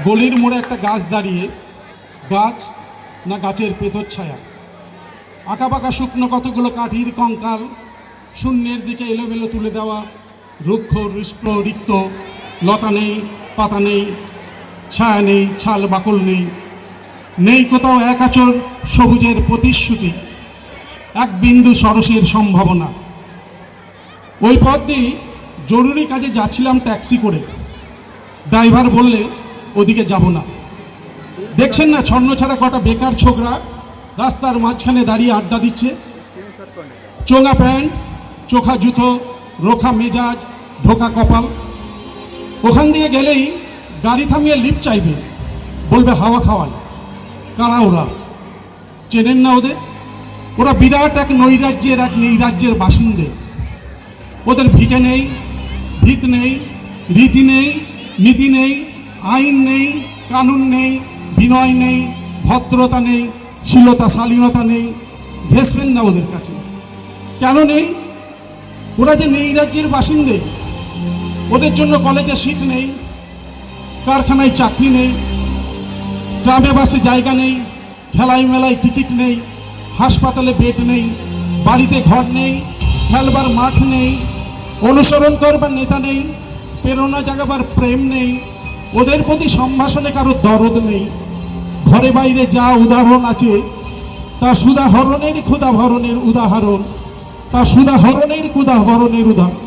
গলির মোড়ে একটা গাছ দাঁড়িয়ে, গাছ না গাছের পেতচ্ছায়া, আঁকাবাঁকা শুকনো কতগুলো কাঠির কঙ্কাল, শূন্যের দিকে এলোমেলো তুলে দেওয়া, রুক্ষ রুষ্ট রিক্ত, লতা নেই, পাতা নেই, ছায়া নেই, ছাল বাকল নেই, নেই কোথাও এক আঁচড় সবুজের প্রতিশ্রুতি, এক বিন্দু সরসের সম্ভাবনা। ওই পথ দিয়ে জরুরি কাজে যাচ্ছিলাম ট্যাক্সি করে। ড্রাইভার বললে ওদিকে যাব না। দেখছেন না ছন্ন ছাড়া কটা বেকার ছোকরা রাস্তার মাঝখানে দাঁড়িয়ে আড্ডা দিচ্ছে, চোঙা প্যান্ট, চোখা জুতো, রোখা মেজাজ, ঢোকা কপাল। ওখান দিয়ে গেলেই গাড়ি থামিয়ে লিফট চাইবে, বলবে হাওয়া খাওয়ান। কারা ওরা? চেনেন না ওদের? ওরা বিরাট এক নৈরাজ্যের, এক নৈরাজ্যের বাসিন্দে। ওদের ভিটে নেই, ভিত নেই, রীতি নেই, নীতি নেই, আইন নেই, কানুন নেই, বিনয় নেই, ভদ্রতা নেই, শীলতা শালীনতা নেই, ঘেসবেন না ওদের কাছে। কেন নেই? ওরা যে নেই রাজ্যের বাসিন্দে, ওদের জন্য কলেজে সিট নেই, কারখানায় চাকরি নেই, ট্রামে বাসে জায়গা নেই, খেলায় মেলায় টিকিট নেই, হাসপাতালে বেড নেই, বাড়িতে ঘর নেই, খেলবার মাঠ নেই, অনুসরণ করবার নেতা নেই, প্রেরণা জাগাবার প্রেম নেই, ওদের প্রতি সম্ভাষণে কারো দরদ নেই। ঘরে বাইরে যা উদাহরণ আছে তা সুদাহরণের ক্ষুদাভরণের উদাহরণ, তা সুদাহরণের ক্ষুদাভরণের উদাহরণ।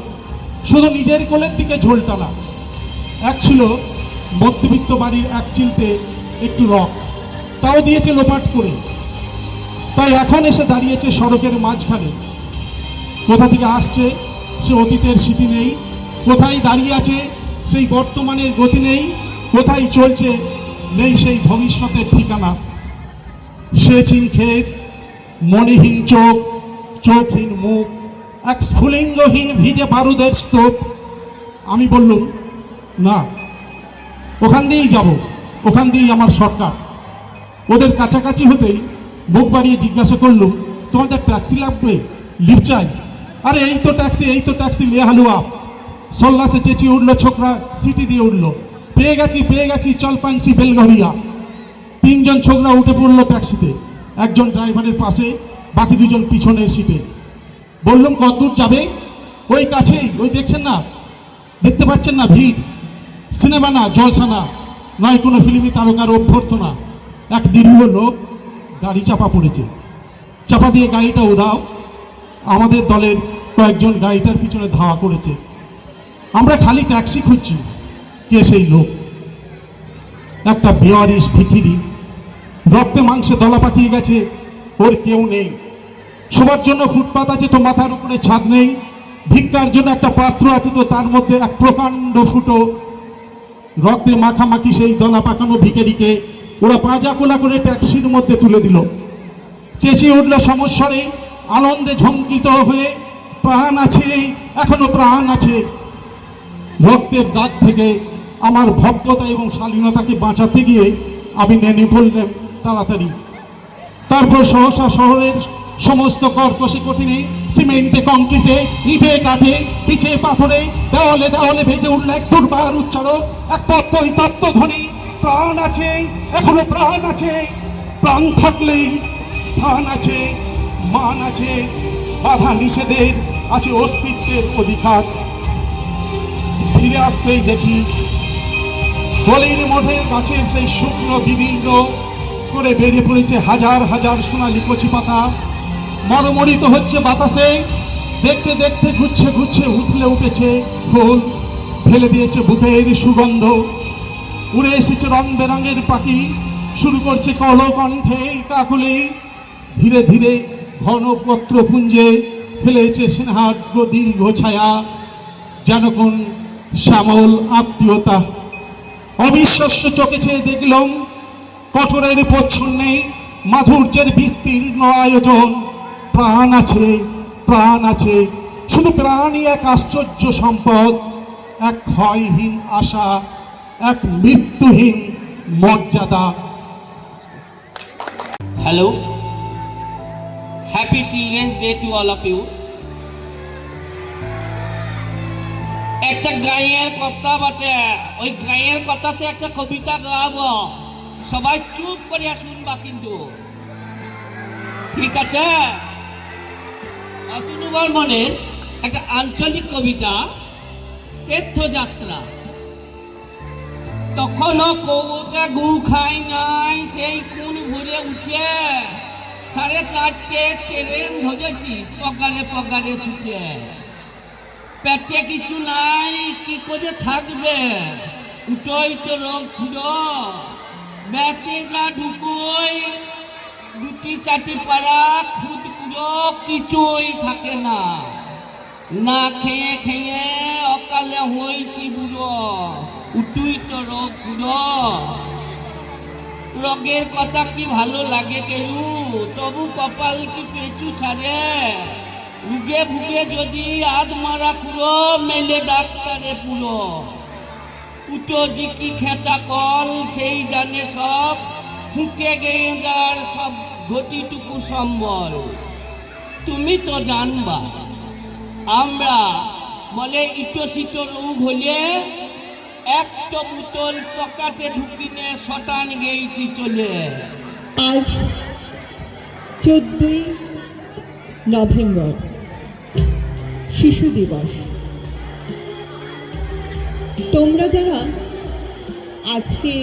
শুধু নিজের কোলের দিকে ঝোলটানা। এক ছিল মধ্যবিত্ত বাড়ির এক চিলতে একটু রক, তাও দিয়েছে লোপাট করে। তাই এখন এসে দাঁড়িয়েছে সড়কের মাঝখানে। কোথা থেকে আসছে সে অতীতের স্মৃতি নেই, কোথায় দাঁড়িয়ে আছে সেই বর্তমানের গতি নেই, কোথায় চলছে নেই সেই ভবিষ্যতের ঠিকানা। সে চিন ক্ষেত, মণিহীন চোখ, চোখহীন মুখ, এক স্ফুলিঙ্গহীন ভিজে বারুদের স্তূপ। আমি বললুম, না, ওখান দিয়েই যাব, ওখান দিয়েই আমার শর্টকাট। ওদের কাছাকাছি হতেই মুখ বাড়িয়ে জিজ্ঞাসা করলুম, তোমাদের ট্যাক্সি লাগবে? লিফট চাই? আরে এই তো ট্যাক্সি, এই তো ট্যাক্সি, লে হালুয়া। সল্লাসে চেঁচিয়ে উঠলো ছোকরা, সিটি দিয়ে উঠলো, পেয়ে গেছি, পেয়ে গেছি, চল পানসি বেলঘরিয়া। তিনজন ছোকরা উঠে পড়লো ট্যাক্সিতে, একজন ড্রাইভারের পাশে, বাকি দুজন পিছনের সিটে। বললাম, কতদূর যাবে? ওই কাছেই, ওই দেখছেন না, দেখতে পাচ্ছেন না ভিড়? সিনেমা না, জলসা না, নয় কোনো ফিল্মি তারকার অভ্যর্থনা। এক নিরীহ লোক গাড়ি চাপা পড়েছে, চাপা দিয়ে গাড়িটা উধাও। আমাদের দলের কয়েকজন গাড়িটার পিছনে ধাওয়া করেছে। আমরা খালি ট্যাক্সি খুঁজছি, কে সেই লোক? একটা বেওয়ারিশ ভিখিরি, রক্তে মাংসে দলা পাকিয়ে গেছে, ওর কেউ নেই। সবার জন্য ফুটপাত আছে তো মাথার উপরে ছাদ নেই, ভিক্ষার জন্য একটা পাত্র আছে তো তার মধ্যে এক প্রকাণ্ড ফুটো। রক্তে মাখামাখি সেই দলা পাকানো ভিখারিকে ওরা পাজা কোলা করে ট্যাক্সির মধ্যে তুলে দিল। চেঁচিয়ে উঠল সমস্বরে, আনন্দে ঝঙ্কৃত হয়ে, প্রাণ আছে, এখনো প্রাণ আছে। রক্তের দাগ থেকে আমার ভব্যতা এবং শালীনতাকে বাঁচাতে গিয়ে আমি নেমে পড়লাম তাড়াতাড়ি। তারপর সহসা শহরের সমস্ত কর্কশে কঠিনে, সিমেন্টে, কংক্রিটে, ইটে কাঠে, পিছে পাথরে, দেওয়ালে দেওয়ালে ভেজে উঠল এক দুর্বার উচ্চারণ, এক তত্ত্বই তত্ত্বধ্বনি, প্রাণ আছে, এখনো প্রাণ আছে, প্রাণ থাকলেই স্থান আছে, মান আছে, বাধা নিষেধের আছে অস্তিত্বের অধিকার। ফিরে আসতেই দেখি গলির মধ্যে গাছের সেই শুকনো বিদীর্ণ করে বেরিয়ে পড়েছে হাজার হাজার সোনালি কচি পাতা, মরমরিত হচ্ছে বাতাসে। দেখতে দেখতে ঘুরছে ঘুরছে উঠলে উঠেছে ফুল, ফেলে দিয়েছে বুকের সুগন্ধ। উড়ে এসেছে রং বেরঙের পাখি, শুরু করছে কলকণ্ঠে কাকুলি। ধীরে ধীরে ঘন পত্রপুঞ্জে ফেলেছে স্নেহার্দ্র দীর্ঘ ছায়া, যেন কোন শ্যামল আত্মীয়তা। অবিশ্বাস্য চোখে চেয়ে দেখলাম কঠোরের প্রচ্ছন্নে মাধুর্যের বিস্তীর্ণ আয়োজন। প্রাণ আছে, প্রাণ আছে, শুধু প্রাণই এক আশ্চর্য সম্পদ, এক ক্ষয়হীন আশা, এক মৃত্যুহীন মর্যাদা। Hello, happy children's day to all of you. একটা গাঁয়ের কথা বটে, ওই গাঁয়ের কথাতে একটা কবিতা গাবো, সবাই চুপ করিয়া শুনবা কিন্তু, ঠিক আছে? অতুল বর্মনের একটা আঞ্চলিক কবিতা, তীর্থযাত্রা। তখনও কৌকে গু খাই নাই, সেই কোন ভোরে উঠে 4:30 ট্রেন ধরেছি, পগারে পগারে ছুটে। পেটে কিছু নাই, কি করে থাকবে, উঠোই তো রোগ খুঁড়ো, ব্যাটে যা ঢুকোই, 2-4 পাড়া খুদ কুড়ো, কিছুই থাকে না। না খেয়ে খেয়ে অকালে হয়েছি বুড়ো, উঠুই তো রোগ খুঁড়ো। রোগের কথা কি ভালো লাগে কেউ, তবু কপাল কি পেঁচু ছাড়ে। রুগে ভুগে যদি আধ মারা পুরো, মেলে ডাক্তারে পুরো। উটো জিকি খেঁচা কল সেই জানে সব, ফুঁকে গেয়ে যার সব ঘটিটুকু সম্বল। তুমি তো জানবা আমরা বলে ইটো সিটো রোগ হলে একটা বোতল পকাতে ঢুকিনে শটান গেইছি চলে। আজ 14ই নভেম্বর শিশু দিবস। তোমরা যারা আজকে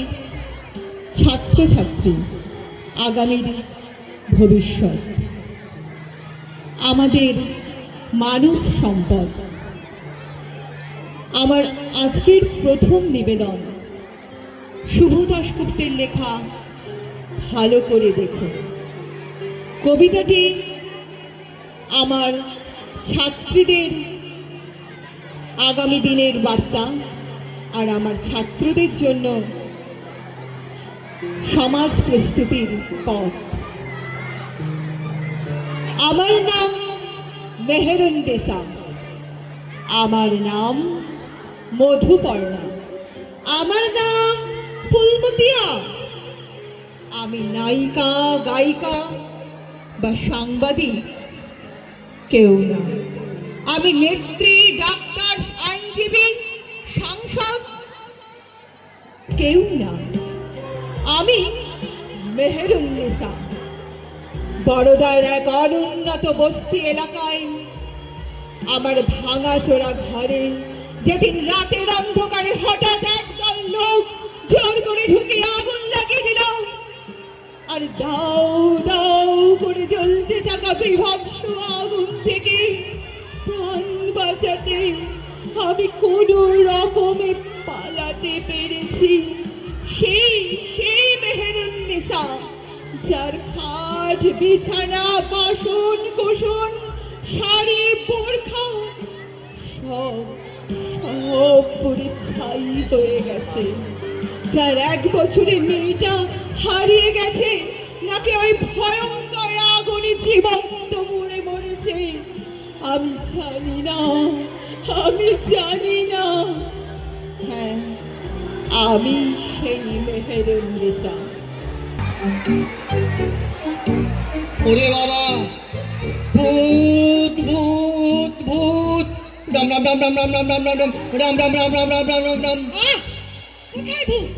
ছাত্রছাত্রী, আগামীর ভবিষ্যৎ, আমাদের মানব সম্পদ, আমার আজকের প্রথম নিবেদন শুভ দাশগুপ্তের লেখা ভালো করে দেখো। কবিতাটি আমার ছাত্রীদের আগামী দিনের বার্তা আর আমার ছাত্রদের জন্য সমাজ প্রস্তুতির পথ। আমার নাম মেহেরুন্নেসা, আমার নাম মধুপর্ণা, আমার নাম ফুলমতিয়া। আমি নায়িকা, গায়িকা বা সাংবাদিক কেউ না। আমি নেত্রী, ডাক্তার, আইনজীবী, সাংসদ কেউ না। আমি মেহেরুন্নেসা, বড়োদার এক অনুন্নত বস্তি এলাকায় আমার ভাঙাচোরা ঘরে যেদিন রাতের অন্ধকারে হঠাৎ একদল লোক জোর করে ঢুকে আগুন লাগিয়ে দিল, আর দাও দাও করে জ্বলতে থাকা বিভৎস আগুন থেকে প্রাণ বাঁচাতে আমি কোনো রকমে পালাতে পেরেছি। সেই সেই মেহেরুন্নেসা যার খাট, বিছানা, বাসন কোসন, শাড়ি, বোরখা সব সব পুড়ে ছাই হয়ে গেছে, যার 1 বছরের মেয়েটা হারিয়ে গেছে, নাকি ওই ভয়ঙ্কর আগুনে জীবন্ত মরে মরেছে। আমি জানি না, আমি জানি না। হ্যাঁ, আমি সেই মেহেরুন্নেসা। ওরে বাবা, ভূত ভূত ভূত, রাম রাম রাম রাম রাম রাম রাম রাম রাম রাম রাম রাম রাম রাম রাম রাম। কোথায় ভূত?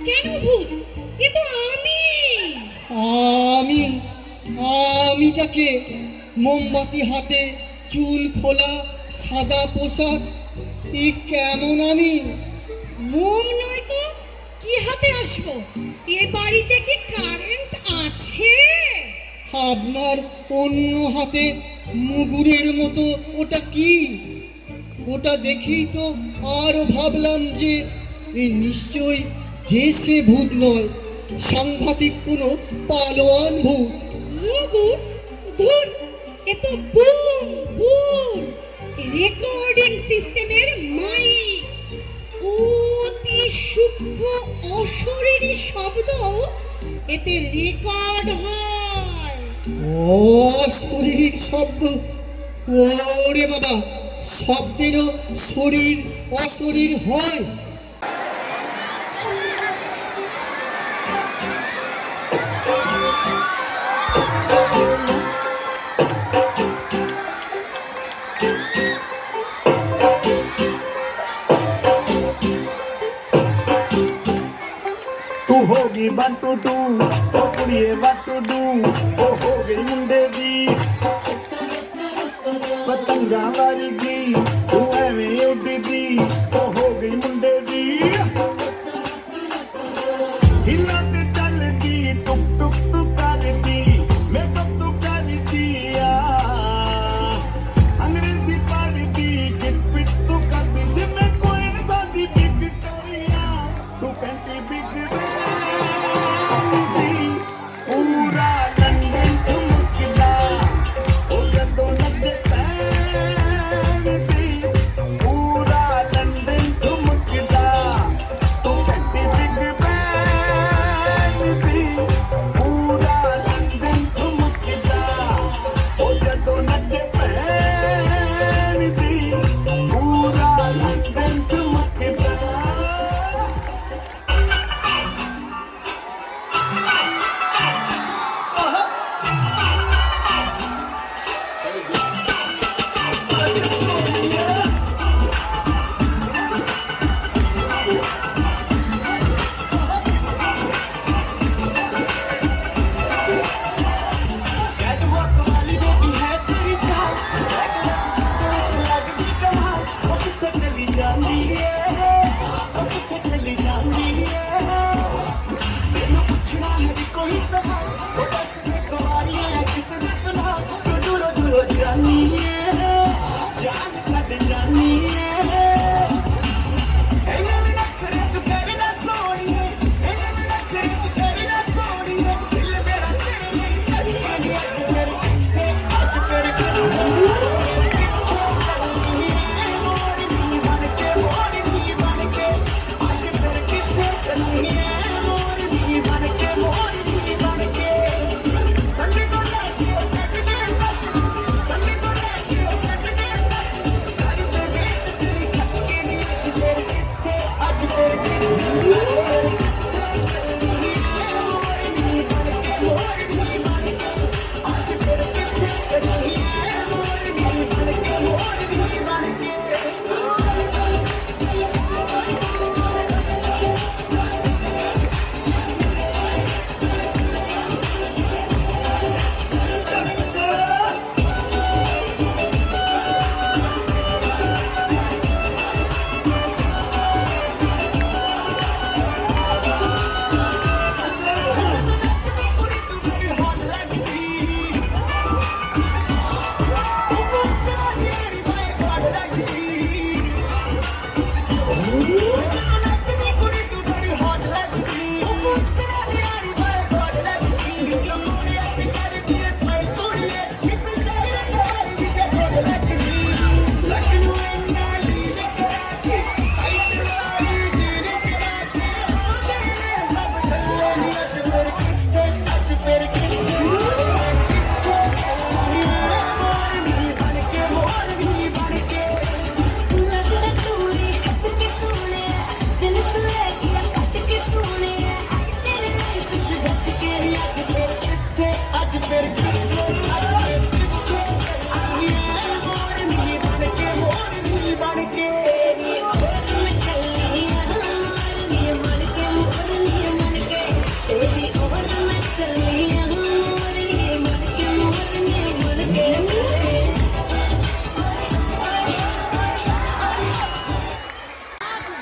কেন ভূত? এ তো আমি। আমি আমিটাকে মোমবাতি হাতে, চুল খোলা, সাদা পোশাক, এ কেমন আমি? মোম নয় তো কি হাতে আসবো? এ বাড়িতে কি কারেন্ট আছে? আপনার অন্য হাতে মুগুরের মতো ওটা কি? ওটা দেখেই তো আরো ভাবলাম যে এই নিশ্চয়ই যে সে ভূত নয়, সাংঘাতিক কোনো পালোয়ান ভূত। মুগুর? ধুর, এ তো বুম বুম, রেকর্ডিং সিস্টেমের মাইক। অতি সূক্ষ্ম অশরীরী শব্দ এতে রেকর্ড হয়। অশরীর শব্দ? ওরে বাবা, শব্দেরও শরীর অশরীর হয়? तू होगी वन टू टू, ओ कुड़िए वन टू डू, ओ हो गई मुंडे दी पतंगा वारगी, तू एवें उड़दी, ओ हो गई मुंडे दी हिला ते चलदी, टुक टुक तू करदी, मेकअप तू करदी आ अंग्रेजी पढ़दी, किट पिट तू करदी, जिम्मे कोई न साडी विक्टोरिया, तू कहती बिग पूरा लंदन ठुमकदा, ओ जदों नचे पैन दी, पूरा लंदन ठुमकदा, तू कहती बिग बैंड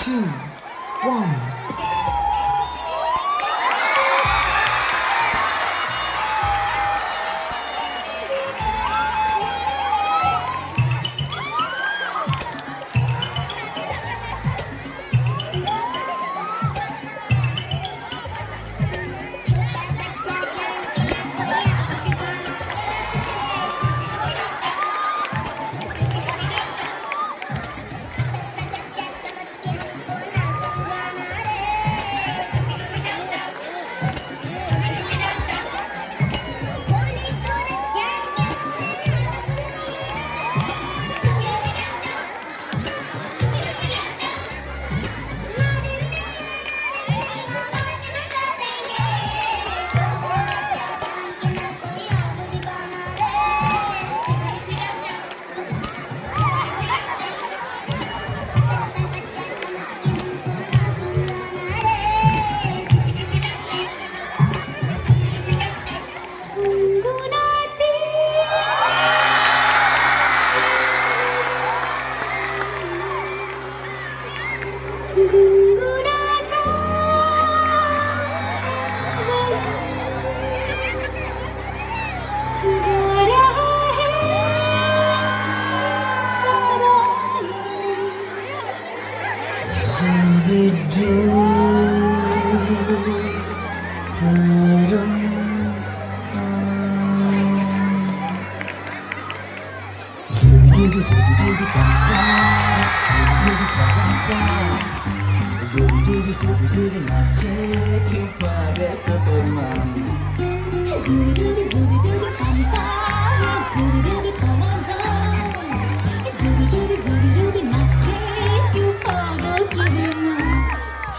Two, one.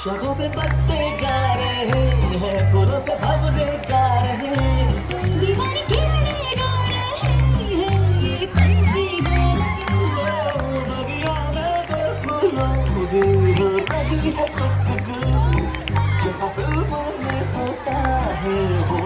शोखों पे पत्ते गा रहे हैं, फूलों पे भंवरे गा रहे हैं, दीवानी किरणें गा रहे हैं, ये पंछी गा रहे हैं। बगिया में देखो लोग हो रही है गुफ्तगू, जैसा फिल्मों में होता है वो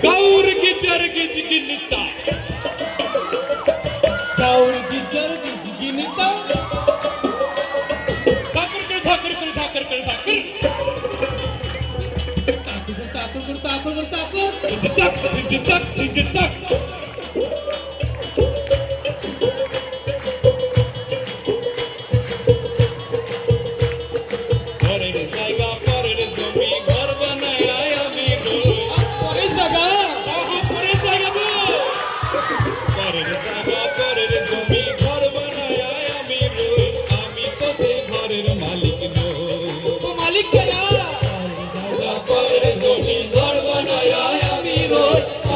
Gaur gijar gijginita. Gaur gijar gijginita. Takir. Takir.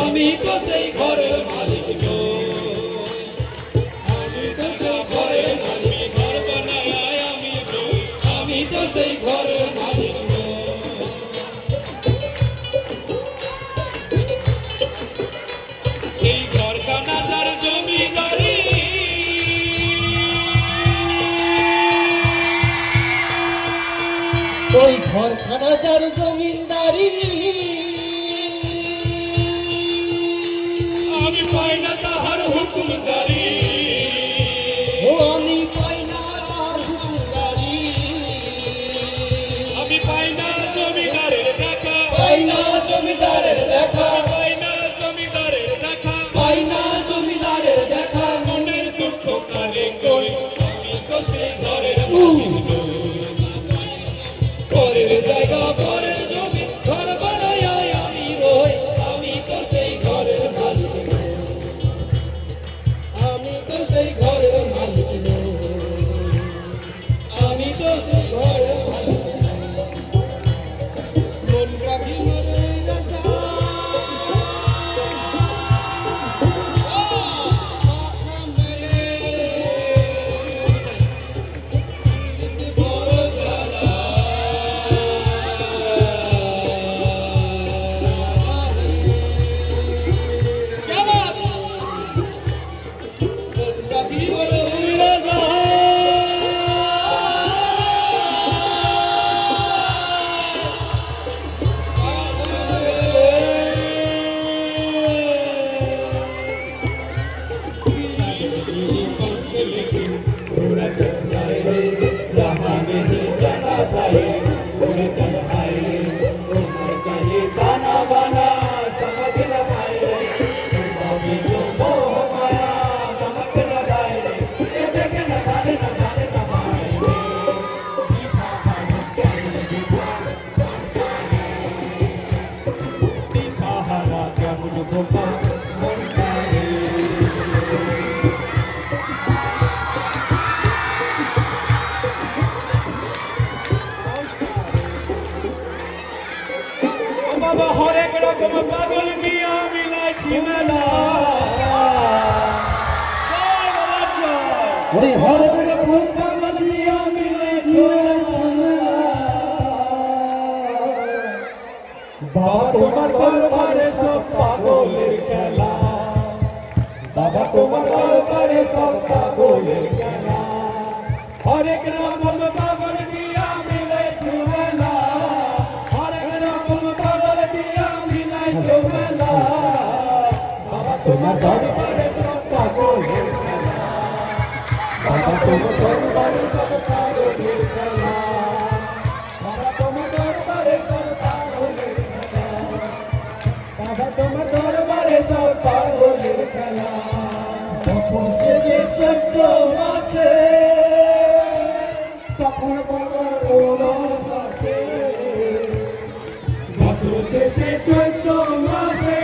আমি তো সেই ঘরের ওই ঘরখানা যার জমিনদারি আমি পাই না তাহার হুকুম জারি, ও আমি পাই না তার হুকুমদারি, আমি পাই না জমিদারের দেখা, পাই না জমিদারের দেখা, পাই না জমিদারের দেখা, পাই না জমিদারের দেখা, মনের দুঃখ কারে কই, আমি তো সেই ঘরের মালিক নই। পরের জায়গা পরের জমি ঘর বানায় আমি রই, আমি তো সেই ঘরের মালিক নই। আমি তো সেই ঘরের মালিক নই। আমি তো সেই ঘরের মালিক নই। মন রাখি মরে রাজা, বাবা হরেক রকম পাগল মিয়া মিলাইছি মেলা, ওরে হরেক রকম পাগল মিয়া মিলাইছি মেলা। বাবা তোমার দরবারে সব পাগলের খেলা, বাবা তোমার দরবারে সব পাগলের খেলা, হরেক রকম পাগল মিয়া মিলাইছি মেলা, হরেক রকম পাগল মিয়া মিলাইছি মেলা। বাবা তোমার দরবারে সব পাগলের খেলা, বাবা তোমার দরবারে সব পাগলের খেলা, বাবা তোমার দরবারে সব পাগলের খেলা, বাবা তোমার দরবারে সব পাগলের খেলা। তখন থেকে চৈত্র মাসে, তখন বাবার ওরস আসে, বছর শেষে চৈত্র মাসে,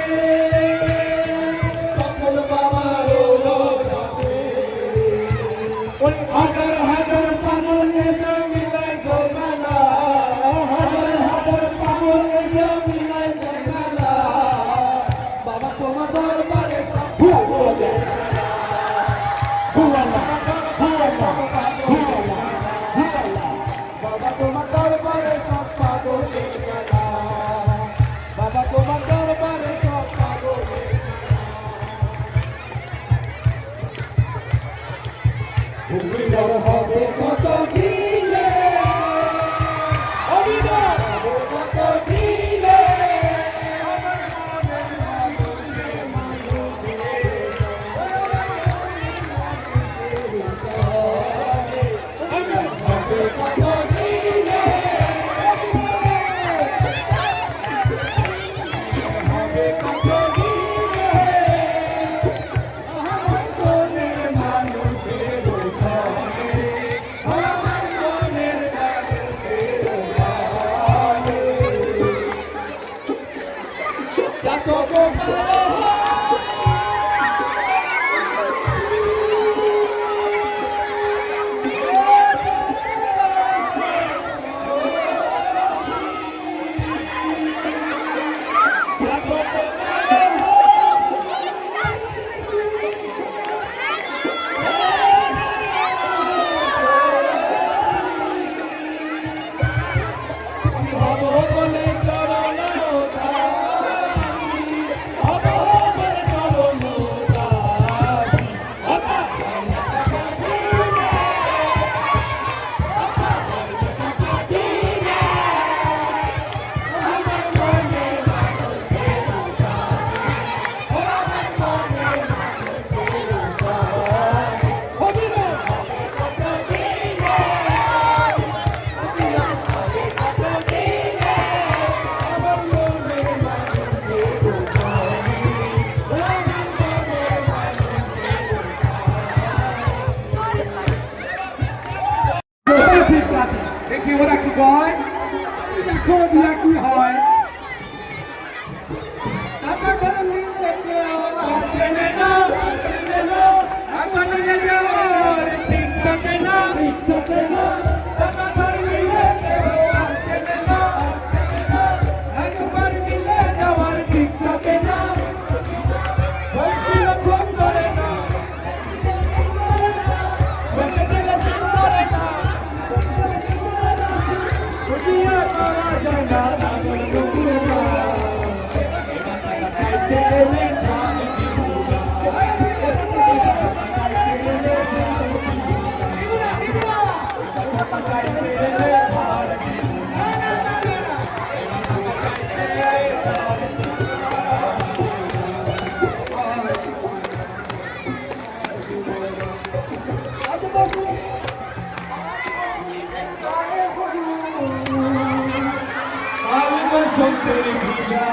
তখন বাবার ওরস আসে। ওই হাজার হাজার পাগল এসে মিলাই জমেলা, হাজার হাজার পাগল এসে মিলাই জমেলা। বাবা তোমার দরবারে সব পাগলের খেলা, বাবা তোমার দরবারে সব পাগলের খেলা, বাবা তোমার দরবারে সব পাগলের খেলা। হবে কত দিনে, অভিনয় হবে কত দিনে, আমার মনের মানুষের মানুষের হবে কত দিনে, হবে কত দিনে, আমার মনের মানুষের কয় দেখো দিয়া কি হয় আমার ঘরে মিলে চেনে না আমার ঘরে যাওয়ার ঠিক থাকে না আমার ঘরে মিলে চেনে না একবার মিলে যাওয়ার ঠিক থাকে না বলছিল ফোন করে না বলছিল ফোন করে না বুঝিয়া পাওয়া যায় না নাগর বুঝিয়া চাইতে গেলে আমি তো সত্যি দিয়া